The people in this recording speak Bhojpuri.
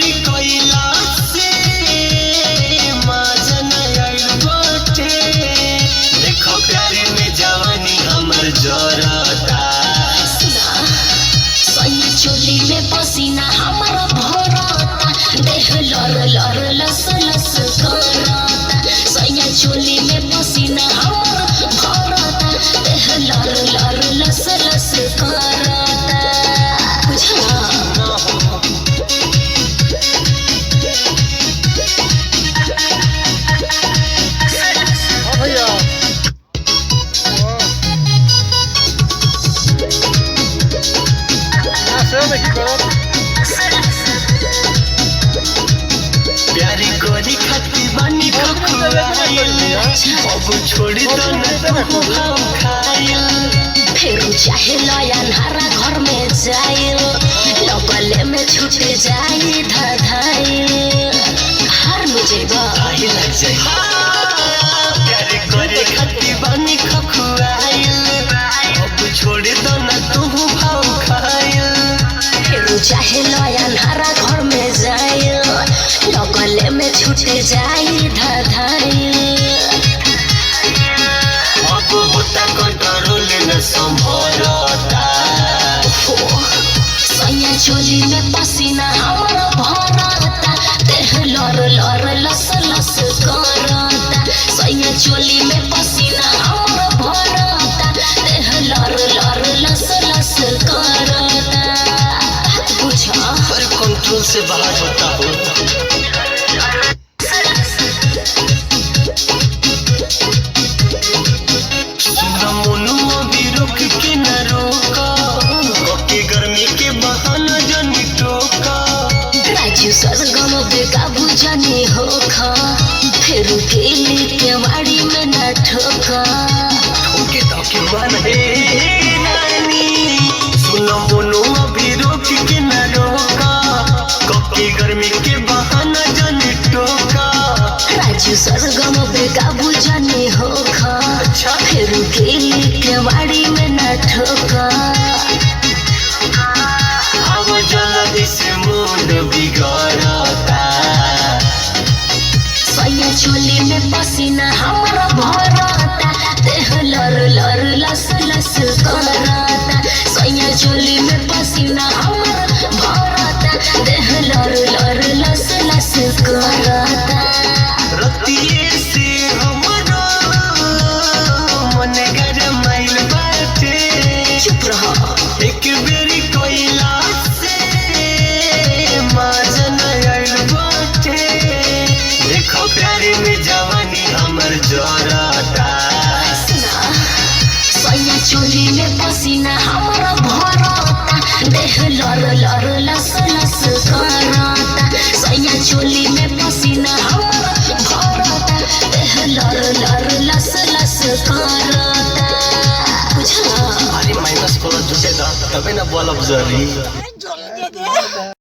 बेरी कोइला से मजा न आइल बाटे। देखो प्यारे में जवानी हमर जरता। सैया चोली में पसीना हमारा भरता। देह लर लर लस लस करता। सैया चोली में पसीना हमारा भरता। देह लर लर लस लस करता। बुझला भैया प्यारी गोरी खाती बानी खखुआइल। अब छोड़ी दो न तू हम खाइल। फिर चाहे लयनहारा घर में जाइल। लगले में छूट जाई धधाइल। हार में जेबा आई लग जाए। प्यारी गोरी खाती बानी खखुआइल। अब छोड़ी दो न तू हम खाइल। फिर चाहे लयनहारा घर में जाइल। लगले में छूट जाई धधाइल। अब होता कंट्रोल न संभलता। सैया चोली में पसीना हमारा भरता। देह लर लर लस लस करता। सैया चोली में पसीना हमारा भरता। देह लर लर लस लस करता। बुझा पर कंट्रोल से बाहर होता हो। सुना मोनुआ भी रोक के न रोका। ओके गर्मी के बहाना जानी टोका। राजू सरगम बेकाबू जाने होखा। फिर केली के वाड़ी में न ठोका। ओके धोखे मन हे नानी। सुना मोनुआ भी रोक के न रोका। ओके गर्मी के बहाना जानी टोका। राजू सरगम बेकाबू जाने होखा। अच्छा फिर केली के वाड़ी में न ठोका। अब जल्दी से मूड बिगड़ता। सैया चोली में पसीना हमारा भरता। देह लर लर लस लस करता। सैया चोली में पसीना हमारा भरता। देह लर लर लस लस करता। रतिये से हमरो मन गरमाइल बाटे। चुप रह एक बेरी कोइला से मजा न आइल बाटे। देखो प्यारे में जवानी हमर जरता। सैया चोली में पसीना हमारा भरता। देह लर लर लस लस करता। सैया चोली में पसीना हमारा भरता। देह लर लर लस लस करता। बुझला अरे माइनस करो जुटेगा तबे ना बल्ब जली।